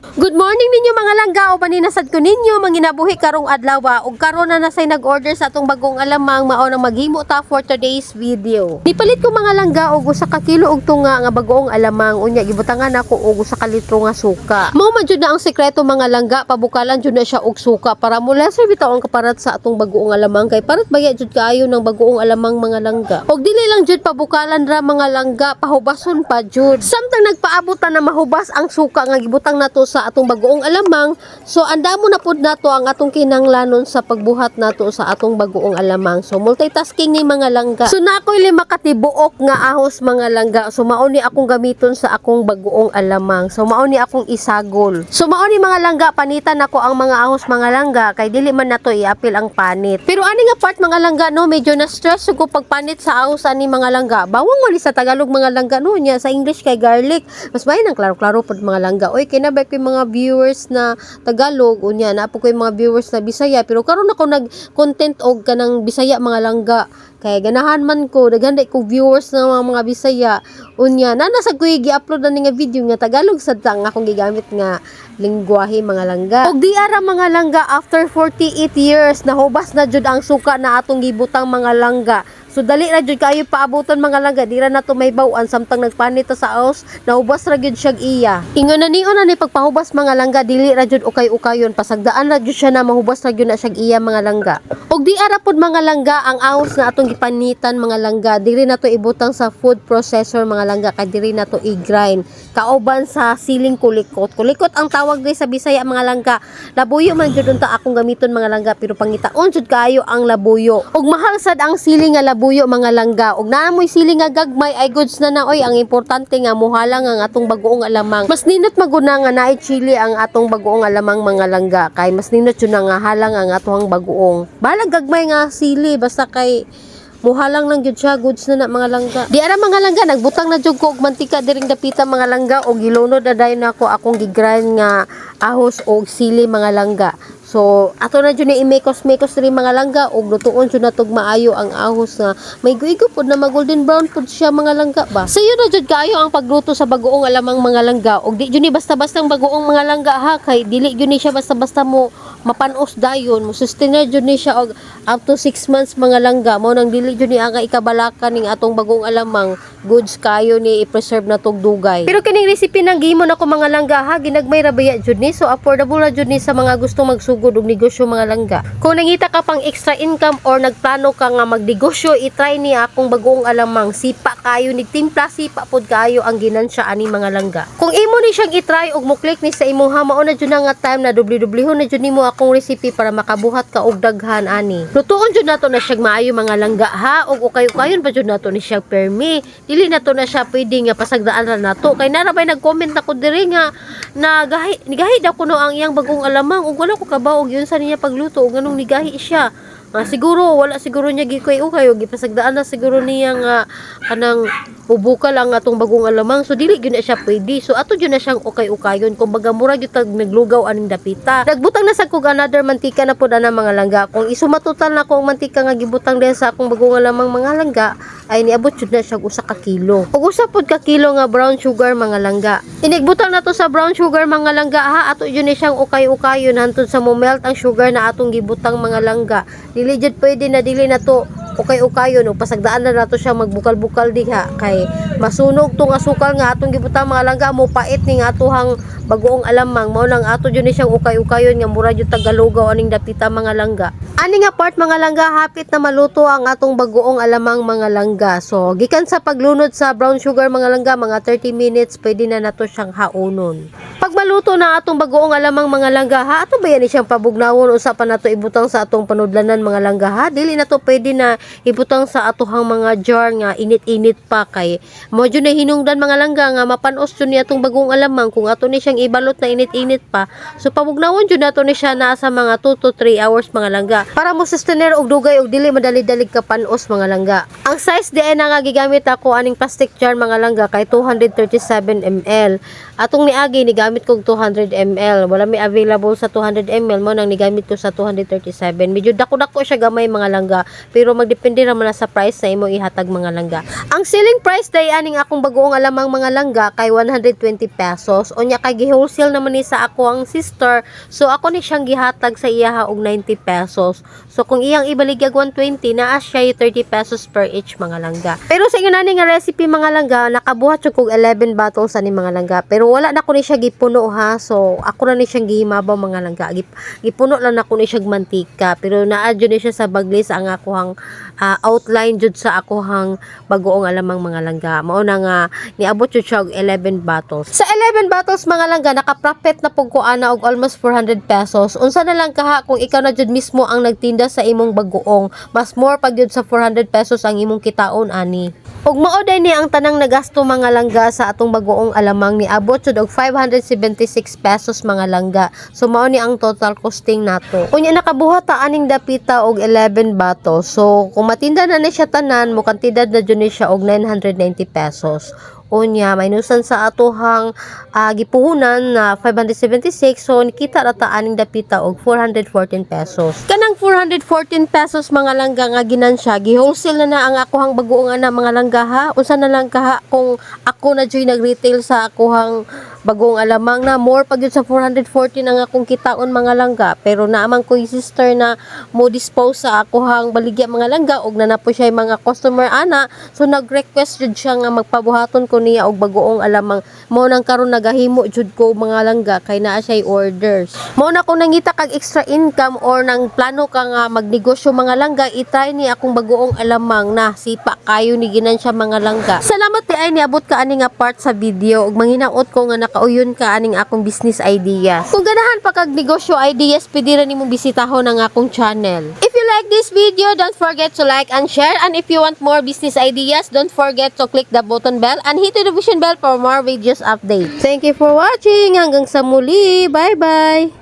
Good morning ninyo mga langga o paninasad ko ninyo manginabuhi karong adlaw ug karon na nasay nag-order sa atong bagong alamang mao nang maghimo ta for today's video. Nipalit ko mga langga og usa ka kilo og tunga nga bagong alamang unya gibutangan ako og usa ka litro nga suka. Mao man jud na ang sekreto mga langga, pabukalan jud na siya og suka para mula sa bitaw ang kaparat sa atong bagong alamang kay parat baya jud kaayo ng bagong alamang mga langga. Og dili lang jud pabukalan ra mga langga, pahubason pa jud. Samtang nagpaabot na mahubas ang suka nga gibutang nato sa atong bagoong alamang, so andamo na pud nato ang atong kinahanglanon sa pagbuhat nato sa atong bagoong alamang. So multitasking ni mga langga. So na ako'y 5 katibuok nga ahos mga langga. So mao ni akong gamiton sa akong bagoong alamang. So mao ni akong isagol. So mao ni mga langga, panitan ako ang mga ahos mga langga kay dili man nato iapil ang panit. Pero ani nga part mga langga no, medyo na stress ko pagpanit sa ahos ani mga langga. Bawang man sa Tagalog mga langga no, nya sa English kay garlic. Mas bayan ang klaro-klaro pod mga langga. Oy kinabay ko mga viewers na Tagalog unya na po ko mga viewers na Bisaya, pero karon ako nag-content og kanang Bisaya mga langga. Kaya ganahan man ko, daghanday ko viewers na mga Bisaya. Unya na nasa ko gi-upload na nga video nga Tagalog sad ang akong gigamit nga lingwahe mga langga. Og di ara mga langga, after 48 years nahubas na jud ang suka na atong gibutang mga langga. So dali ra jud kayo paabuton mga langga, dira na to may bawaan samtang nagpanit ta sa ahos, naubas ra gyud siya iya. Ingon na nion na ni pagpahubas mga langga, dili ra jud ukay-ukayon, pasagdaan ra jud siya na mahubas ra gyud na siya iya mga langga. Og di ara pod mga langga ang ahos na atong gipanitan mga langga, diri na to ibutang sa food processor mga langga kay diri na to i-grind. Kauban sa siling kulikot. Kulikot ang tawag sa Bisaya mga langga. Labuyo man jud unta akong gamiton mga langga, pero pangitaon jud kayo ang labuyo. Og mahal sad ang siling nga labuyo mga langga. Og naamoy siling nga gagmay ay goods na oy, ang importante nga muhalang ang atong bagoong alamang. Mas ninot maguna nga naay chili ang atong bagoong alamang mga langga kay mas ninot jud nga halang ang atong bagoong. Balag gagmay nga sili basta kay muhalang lang jud siya, goods na mga langga. Di ara mga langga, nagbutang na jud ko og mantika diring dapita mga langga og gilunod na dayon ako akong gigrind nga ahos og sili mga langga. So ato na jud ni imekos-mekos diri mga langga og lutuon jud natog maayo ang ahos nga may guigo pod na golden brown pod siya mga langga ba. Sayo na jud kaayo ang pagluto sa bagoong alamang mga langga og di jud ni basta-bastang bagoong mga langga ha, kay dili jud ni siya basta-basta mo mapanos dayon, mo sustain jud ni siya og up to 6 months mga langga. Mao nang dili jud ni aga ikabalakan ning atong bagong alamang, goods kayo ni i-preserve na tog dugay. Pero kining recipe nang gihimo nako mga langga ha, ginagmay ra baya jud ni, so affordable ra jud ni sa mga gustong magsugod og negosyo mga langga. Kung nangita ka pang extra income or nagplano ka nga magnegosyo, i-try ni akong bagong alamang. Sipa kayo ni timpla, sipa pod kayo ang ginansya ani mga langga. Kung imo ni siyang i-try og mo click ni sa imong ha, mao na jud nga time na www na jud nimo akong recipe para makabuhat ka og daghan ani. Lutuon jud nato na siyang maayo mga langga ha, og ukay-ukayon pa jud nato ni siya permi. Dili nato na siya pwede nga pasagdaan ra nato kay narabay nag-comment ako diri nga nigahi daw kuno ang iyang bagong alamang ug wala ko kabaw og yun sa niya pagluto ug ganung nigahi siya. Siguro wala siguro niya gikay-ukay og gipasagdaan na siguro niya nga kanang ubukal ang atong bagong alamang, so dili gyud na siya pwede. So ato gyud na siyang ukay-ukayon, kumbaga mura gyud tag naglugaw aning dapita. Nagbutang na sa kog another mantika na pud ana mga langga. Kung isumatotal na ko ang mantika nga gibutang diha sa akong bagong alamang mga langga, ay niabot jud na siya usa ka kilo. Ug usa pud ka kilo nga brown sugar mga langga. Inigbutang na to sa brown sugar mga langga ha, ato jud ni siyang ukay-ukayon hantod sa mo melt ang sugar na atong gibutang mga langga. Dili jud pwede na dili na to ukay-ukayon o pasagdaan na nato siya magbukal-bukal diha kay masunog tong asukal nga atong gibutang mga langga, mo pait ning atohang bagoong alamang. Mao nang ato jud ni siyang ukay-ukayon nga mura jud tagalugaw aning dapita mga langga. Ani nga part mga langga, hapit na maluto ang atong bagoong alamang mga langga. So gikan sa paglunod sa brown sugar mga langga, mga 30 minutes pwede na nato siyang haunon. Pag maluto na atong bagoong alamang mga langga ha, ato ba yan siyang pabugnawon usa pa nato ibutang sa atong panudlanan mga langga ha. Dili na to pwede na ibutang sa atohang mga jar nga init-init pa kay mo jud na hinungdan mga langga nga mapanos jud ni atong bagong alamang kung ato ni siyang ibalot na init-init pa. So pabugnawon jud nato ni siya naa sa mga 2 to 3 hours mga langga. para mo sustainer og dugay og dili madali-dalig ka panos mga langga. Ang size di ay nga gigamit ako aning plastic jar mga langga kay 237 ml. Atong niagi ni gamit kog 200 ml. Wala may available sa 200 ml mo nang nigamit ko sa 237. Medyo dako-dako siya gamay mga langga, pero magdepende ra man sa price na imo ihatag mga langga. Ang selling price day aning akong bagoong alamang mga langga kay 120 pesos. Unya kay gi-wholesale naman ni sa ako ang sister. So ako ni siyang gihatag sa iyaha og 90 pesos. So kung iyang ibaligyag 120 naa siya 30 pesos per each mga langga. Pero sa inyo nani nga recipe mga langga, nakabuhat jud kog 11 bottles ani mga langga. Pero wala na ko ni siya gipuno ha. So ako na ni siyang gihimabaw mga langga. Gipuno lang na ko ni siya mantika. Pero naa jud ni siya sa baglis ang akohang outline jud sa akohang bagoong alamang mga langga. Mao na nga niabot jud siya og 11 bottles. Sa 11 bottles mga langga naka-profit na pug ko ana og almost 400 pesos. Unsa na lang kaha kung ikaw na jud mismo ang nagtinda sa imong bagoong, mas more pag jud sa 400 pesos ang imong kitaon ani. Ug mao day ni ang tanang nagasto mga langga sa atong bagoong alamang, ni abot jud og 576 pesos mga langga. So mao ni ang total costing nato. Unya nakabuhat ta aning dapita og 11 bottles. So kung matinda na ni siya tanan, mo kantidad na jud ni siya og 990 pesos. Unya minusan sa atohang gipuhunan na 576, so nikita ra ta aning dapita og 414 pesos. Kanang 414 pesos mga langga nga ginansya, gi-wholesale na ang akohang bagoong ana mga langga ha. Unsa na lang kaha kung ako na joy nag-retail sa akohang bagoong alamang na more pag yun sa 414 ang akong kitaon mga langga. Pero naamang ko yung sister na mo dispose sa akohang baligya mga langga og na po siya yung mga customer ana. So nag-request jud siya nga magpabuhaton ko niya og bagoong alamang. Mao nang karon nagahimo jud ko mga langga kay naa siya orders. Mao na kung nangita kag extra income or nang plano ka nga magnegosyo mga langga, itry ni akong bagoong alamang na sipa kayo ni ginansya mga langga. Salamat ti ay niabot ka ani nga part sa video ug manghinaot ko nga nakauyon ka aning akong business ideas. Kung ganahan pa kag negosyo ideas, pwede ra nimong bisitahon ang akong channel. If you like this video, don't forget to like and share, and if you want more business ideas, don't forget to click the button bell and hit the notification bell for more videos update. Thank you for watching. Hanggang sa muli. Bye-bye.